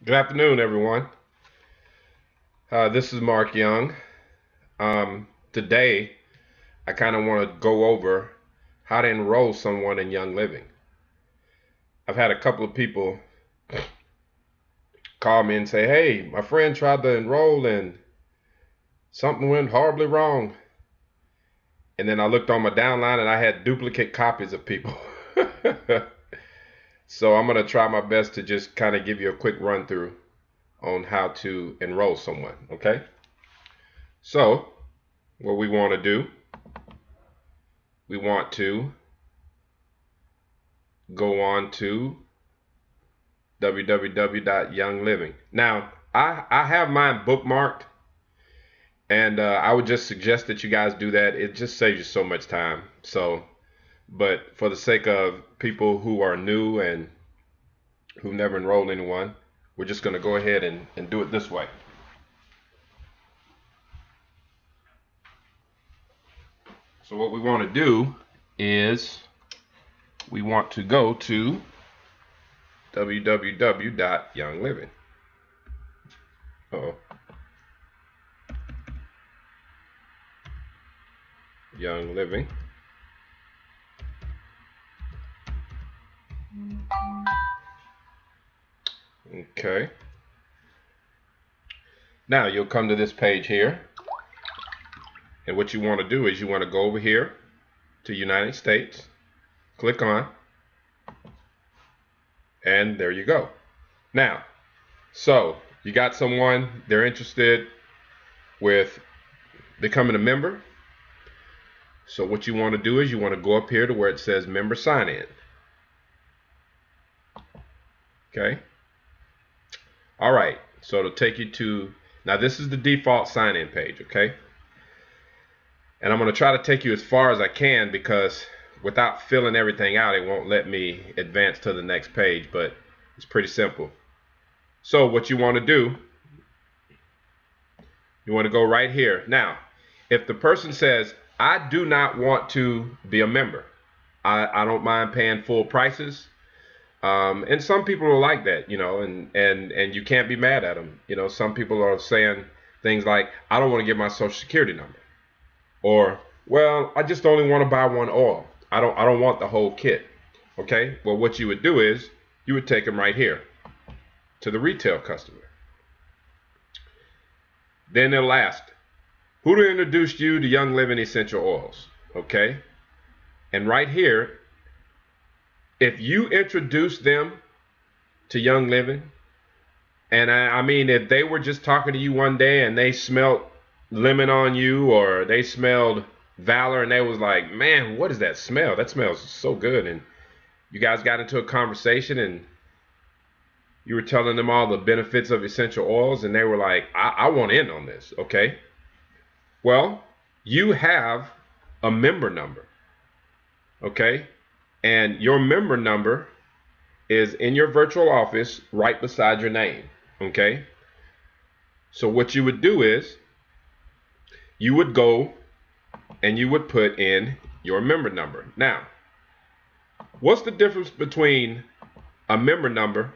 Good afternoon, everyone. This is Mark Young. Today, I kind of want to go over how to enroll someone in Young Living. I've had a couple of people call me and say, "Hey, my friend tried to enroll and something went horribly wrong." And then I looked on my downline and I had duplicate copies of people. So I'm going to try my best to just kind of give you a quick run through on how to enroll someone, okay? So, what we want to do, we want to go on to www.youngliving. Now, I have mine bookmarked, and I would just suggest that you guys do that. It just saves you so much time. So, but for the sake of people who are new and who've never enrolled anyone, we're just going to go ahead and do it this way. So what we want to do is we want to go to www.youngliving. Uh-oh. Young Living. Okay. Now you'll come to this page here. And what you want to do is you want to go over here to United States, click on, and there you go. Now, so you got someone, they're interested with becoming a member. So what you want to do is you want to go up here to where it says member sign in. Okay. All right. So it'll take you to, now this is the default sign in page. Okay. And I'm going to try to take you as far as I can because without filling everything out, it won't let me advance to the next page, but it's pretty simple. So what you want to do, you want to go right here. Now, if the person says, I do not want to be a member, I don't mind paying full prices. And some people are like that, you know, and you can't be mad at them. You know, some people are saying things like, I don't want to give my social security number. Or, well, I just only want to buy one oil. I don't want the whole kit. Okay? Well, what you would do is you would take them right here to the retail customer. Then they'll ask, who introduced you to Young Living Essential Oils? Okay? And right here, if you introduce them to Young Living, and I mean, if they were just talking to you one day and they smelled lemon on you, or they smelled Valor and they was like, man, what is that smell? That smells so good. And you guys got into a conversation and you were telling them all the benefits of essential oils, and they were like, I want in on this. Okay. Well, you have a member number. Okay. And your member number is in your virtual office right beside your name. Okay. So what you would do is you would go and you would put in your member number. Now, what's the difference between a member number,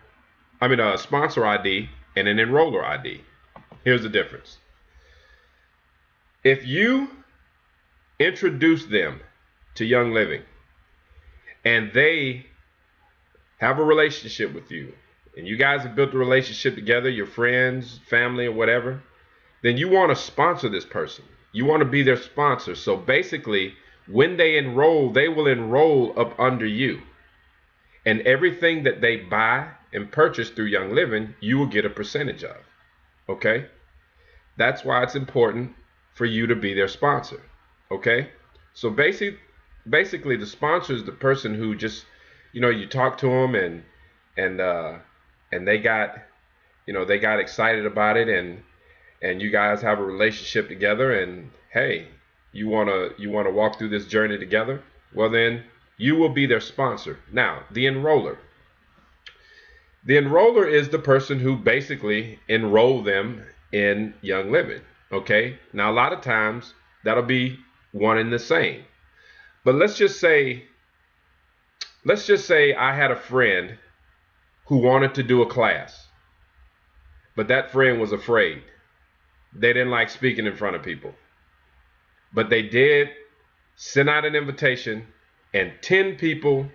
a sponsor ID and an enroller ID? Here's the difference. If you introduce them to Young Living and they have a relationship with you, and you guys have built a relationship together, your friends, family, or whatever, then you want to sponsor this person. You want to be their sponsor. So basically, when they enroll, they will enroll up under you. And everything that they buy and purchase through Young Living, you will get a percentage of. Okay? That's why it's important for you to be their sponsor. Okay? So basically the sponsor is the person who just, you know, you talk to them and they got, you know, they got excited about it, and you guys have a relationship together, and hey, you want to walk through this journey together, well then you will be their sponsor. Now, the enroller is the person who basically enroll them in Young Living. Okay, now a lot of times that'll be one and the same, but let's just say I had a friend who wanted to do a class. but that friend was afraid. They didn't like speaking in front of people. But they did send out an invitation, and 10 people,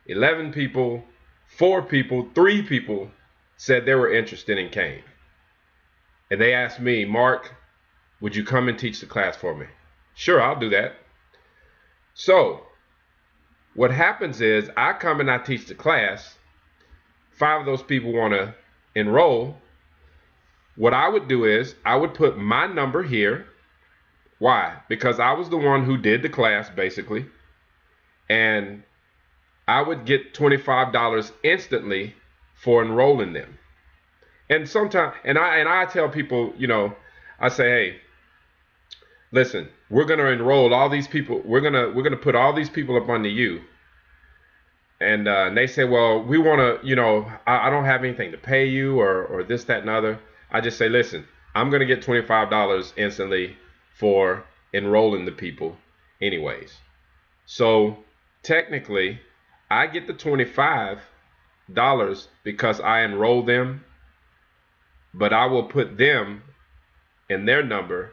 11 people, 4 people, 3 people said they were interested and came. And they asked me, Mark, would you come and teach the class for me? Sure, I'll do that. So what happens is I come and I teach the class. 5 of those people want to enroll. What I would do is I would put my number here. Why? Because I was the one who did the class basically. And I would get $25 instantly for enrolling them. And sometimes, and I tell people, you know, I say, hey, listen, we're gonna enroll all these people. We're gonna put all these people up under you. And they say, well, we want to, you know, I don't have anything to pay you or this, that, and other. I just say, listen, I'm gonna get $25 instantly for enrolling the people, anyways. So technically, I get the $25 because I enroll them, but I will put them and their number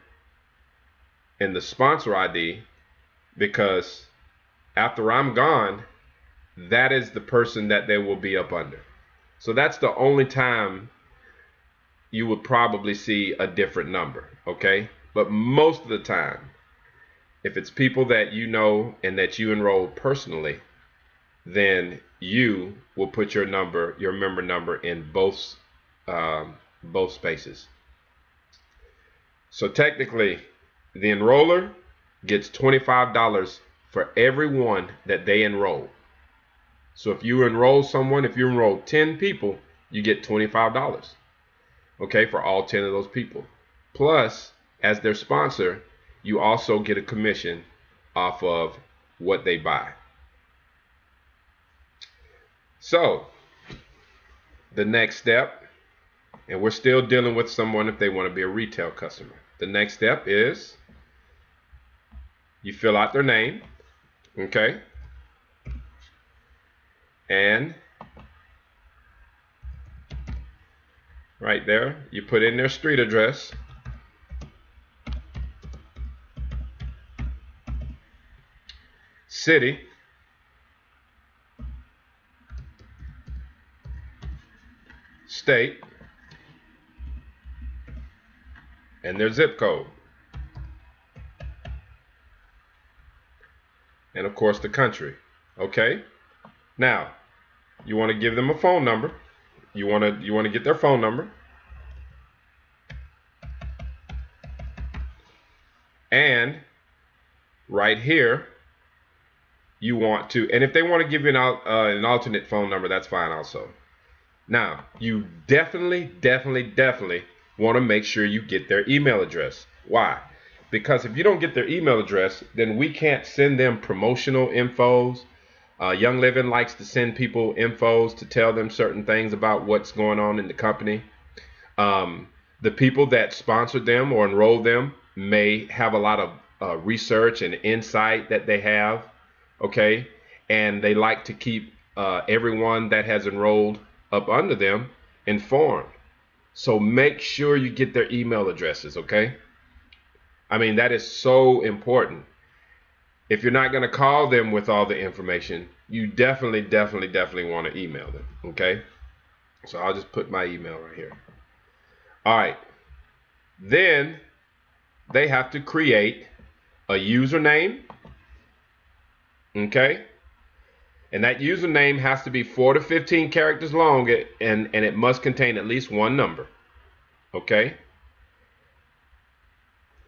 in the sponsor ID because after I'm gone, that is the person that they will be up under. So that's the only time you would probably see a different number, okay? But most of the time, if it's people that you know and that you enroll personally, then you will put your number, your member number in both spaces. So technically, the enroller gets $25 for everyone that they enroll. So if you enroll someone, if you enroll 10 people, you get $25, okay, for all 10 of those people. Plus, as their sponsor, you also get a commission off of what they buy. So, the next step, and we're still dealing with someone if they want to be a retail customer. The next step is you fill out their name, okay? And right there, you put in their street address. City. State. And their zip code. And of course the country. Okay? Now, you want to give them a phone number. You want to get their phone number. And right here, you want to, and if they want to give you an alternate phone number, that's fine also. Now, you definitely want to make sure you get their email address. Why? Because if you don't get their email address, then we can't send them promotional infos. Young Living likes to send people infos to tell them certain things about what's going on in the company. The people that sponsor them or enroll them may have a lot of research and insight that they have, okay? And they like to keep everyone that has enrolled up under them informed. So make sure you get their email addresses, okay? I mean, that is so important. If you're not going to call them with all the information, you definitely want to email them, okay? So I'll just put my email right here. All right. Then they have to create a username, okay? And that username has to be 4 to 15 characters long, and it must contain at least one number, okay?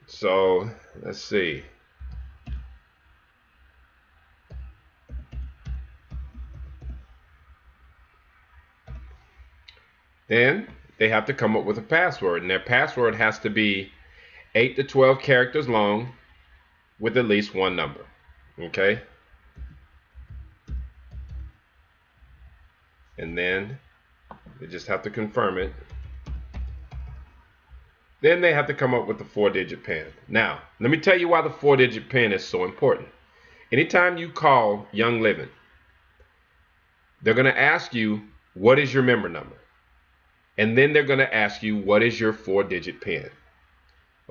So let's see. Then they have to come up with a password, and their password has to be 8 to 12 characters long with at least one number, okay? And then they just have to confirm it. Then they have to come up with the 4-digit PIN. Now, let me tell you why the 4-digit PIN is so important. Anytime you call Young Living, they're going to ask you, what is your member number? And then they're going to ask you, what is your 4-digit PIN?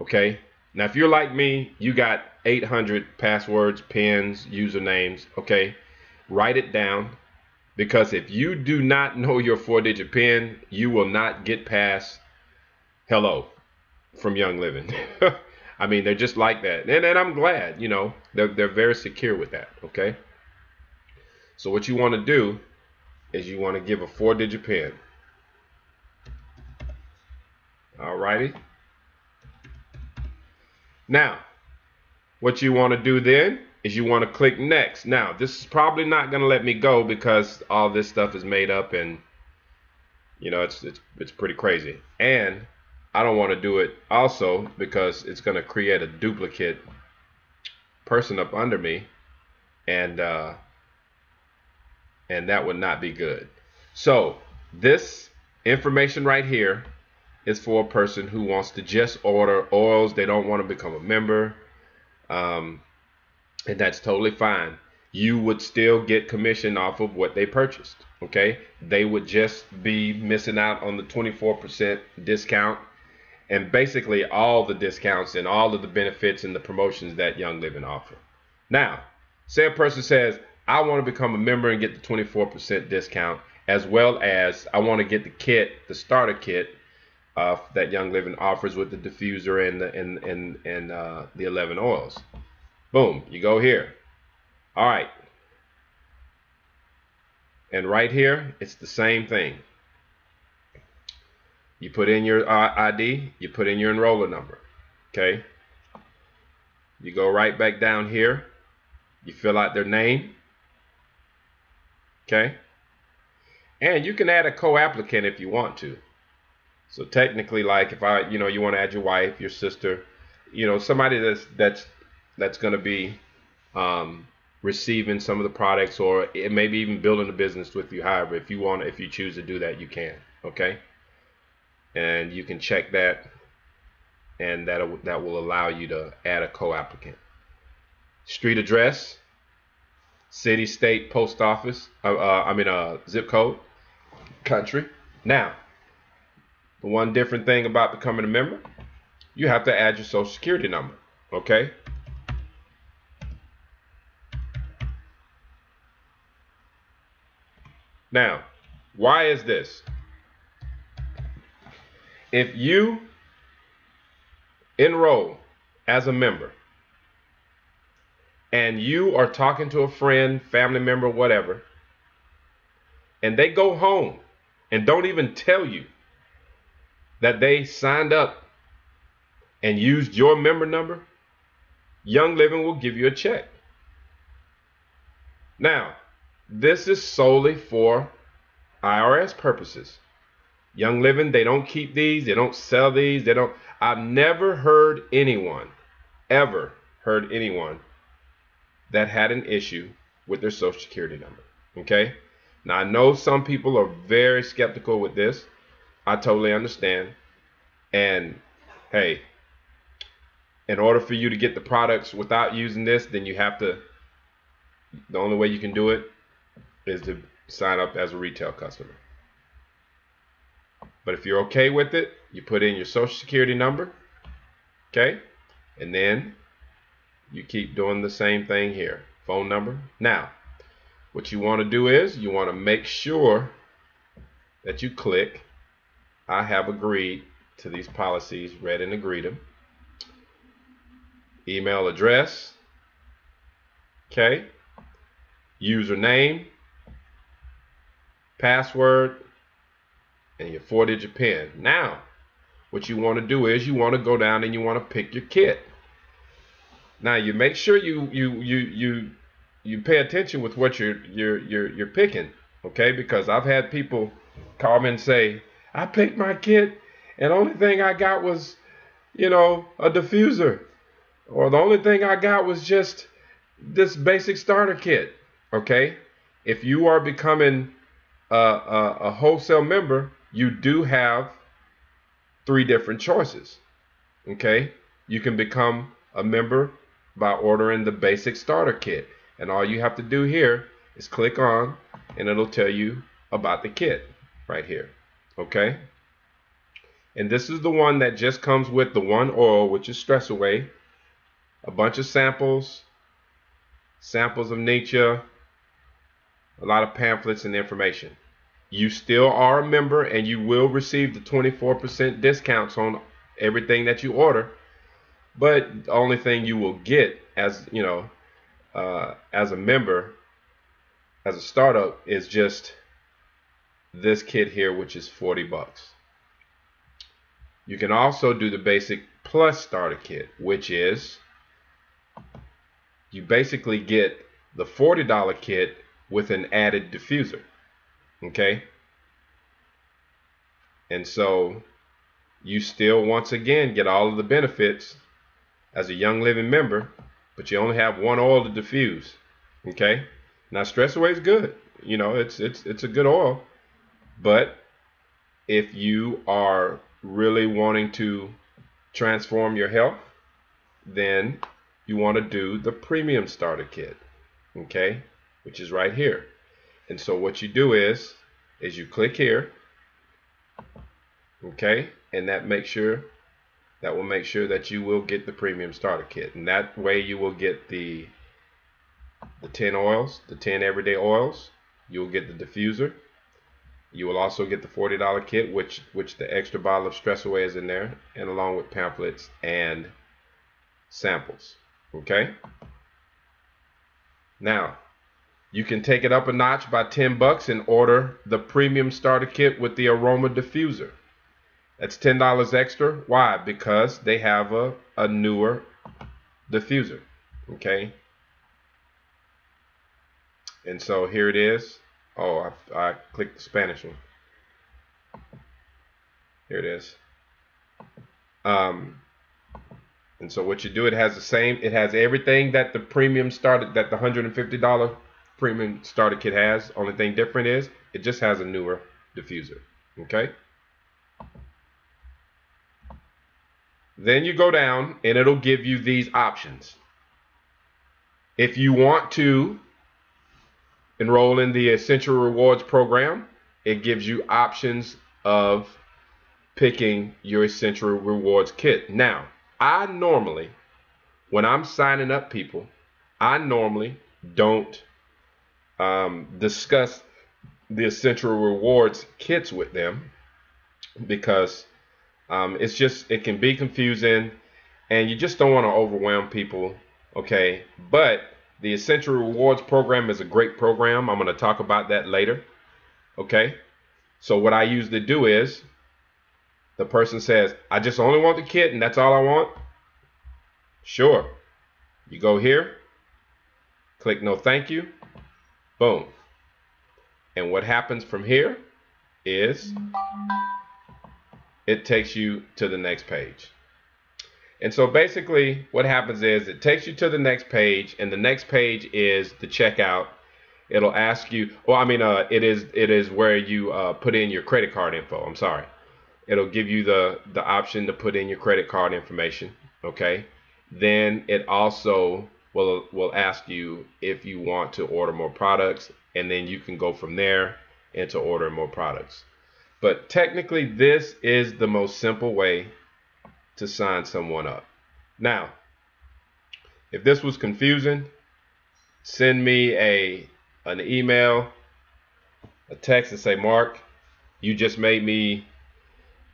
Okay. Now, if you're like me, you got 800 passwords, pins, usernames. Okay. Write it down, because if you do not know your 4-digit PIN, you will not get past hello from Young Living. I mean, they're just like that. And I'm glad, they're very secure with that. Okay. So what you want to do is you want to give a 4-digit PIN. Alrighty. Now, what you want to do then is you want to click next. Now, this is probably not going to let me go because all this stuff is made up, and it's pretty crazy. And I don't want to do it also because it's going to create a duplicate person up under me, and that would not be good. So this information right here is for a person who wants to just order oils. They don't want to become a member, and that's totally fine. You would still get commission off of what they purchased. Okay, they would just be missing out on the 24% discount and basically all the discounts and all of the benefits and the promotions that Young Living offer. Now, say a person says, I want to become a member and get the 24% discount, as well as I want to get the kit, the starter kit that Young Living offers with the diffuser and the 11 oils. Boom, you go here. All right. And right here, it's the same thing. You put in your ID, you put in your enroller number. Okay. You go right back down here. You fill out their name. Okay. And you can add a co-applicant if you want to. So technically, like if you want to add your wife, your sister, somebody that's going to be receiving some of the products, or it maybe even building a business with you. However, if you choose to do that, you can. Okay. And you can check that, and that will allow you to add a co-applicant. Street address, city, state, post office, zip code, country. Now, the one different thing about becoming a member, you have to add your social security number. Okay. Now, why is this? If you enroll as a member and you are talking to a friend, family member, whatever, and they go home and don't even tell you that they signed up and used your member number, Young Living will give you a check. Now, this is solely for IRS purposes. Young Living, they don't keep these, they don't sell these, I've never heard anyone, ever heard anyone that had an issue with their social security number. Okay? Now, I know some people are very skeptical with this. I totally understand. And hey, in order for you to get the products without using this, then the only way you can do it is to sign up as a retail customer. But if you're okay with it, you put in your social security number, okay? And then you keep doing the same thing here, phone number. Now, what you want to do is you want to make sure that you click, I have agreed to these policies, read and agreed them. Email address, okay? Username, password, and your 4-digit PIN. Now, what you want to do is you want to go down and you want to pick your kit. Now, you make sure you pay attention with what you're picking, okay? Because I've had people call me and say, I picked my kit and the only thing I got was, a diffuser, or the only thing I got was just this basic starter kit. Okay, if you are becoming a wholesale member, you do have 3 different choices. Okay, you can become a member by ordering the basic starter kit, and all you have to do here is click on, and it'll tell you about the kit right here. Okay, And this is the one that just comes with the one oil, which is Stress Away, a bunch of samples of nature, a lot of pamphlets and information. You still are a member and you will receive the 24% discounts on everything that you order. But the only thing you will get as as a member, as a startup, is just this kit here, which is 40 bucks. You can also do the basic plus starter kit, which is you basically get the $40 kit with an added diffuser. Okay? And so you still, once again, get all of the benefits as a Young Living member, but you only have one oil to diffuse. Okay? Now, Stress Away is good. You know, it's a good oil. But if you are really wanting to transform your health, then you want to do the premium starter kit. Okay? Which is right here. And so what you do is you click here. Okay? And that will make sure that you will get the premium starter kit. And that way you will get the 10 oils, the 10 everyday oils. You'll get the diffuser. You will also get the $40 kit, which the extra bottle of Stress Away is in there, and along with pamphlets and samples. Okay? Now, you can take it up a notch by 10 bucks and order the premium starter kit with the aroma diffuser. That's $10 extra. Why? Because they have a newer diffuser. Okay? And so here it is. Oh, I clicked the Spanish one. Here it is. And so what you do, it has everything that the $150 premium starter kit has. Only thing different is it just has a newer diffuser. Okay? Then you go down and it'll give you these options. If you want to enroll in the Essential Rewards program, it gives you options of picking your Essential Rewards kit. Now, I normally, when I'm signing up people, I normally don't discuss the Essential Rewards kits with them because it can be confusing and you just don't want to overwhelm people. Okay, but the Essential Rewards program is a great program. I'm going to talk about that later. Okay, so what I usually do is the person says, I just only want the kit and that's all I want. Sure. You go here, click no thank you, boom. And what happens from here is it takes you to the next page. And so basically what happens is it takes you to the next page, and the next page is the checkout. It'll ask you, it is where you put in your credit card info. I'm sorry. It'll give you the option to put in your credit card information. Okay. Then it also will ask you if you want to order more products, and then you can go from there into ordering more products. But technically, this is the most simple way to sign someone up. Now, if this was confusing, send me an email, a text, and say, Mark, you just made me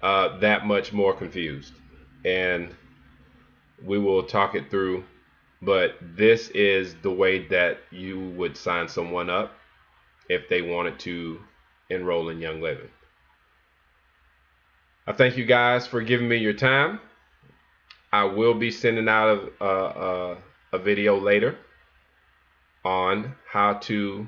that much more confused, and we will talk it through. But this is the way that you would sign someone up if they wanted to enroll in Young Living. I thank you guys for giving me your time. I will be sending out a video later on how to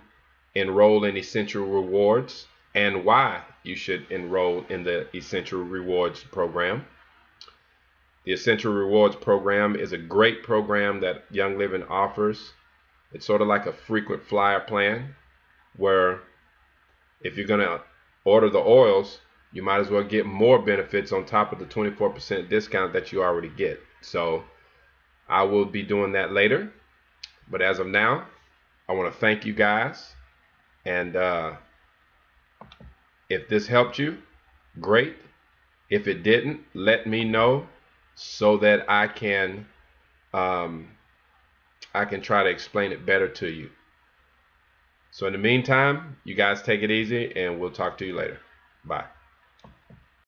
enroll in Essential Rewards and why you should enroll in the Essential Rewards program. The Essential Rewards program is a great program that Young Living offers. It's sort of like a frequent flyer plan where if you're going to order the oils, you might as well get more benefits on top of the 24% discount that you already get. So I will be doing that later. But as of now, I want to thank you guys. And if this helped you, great. If it didn't, let me know so that I can try to explain it better to you. So in the meantime, you guys take it easy, and we'll talk to you later. Bye.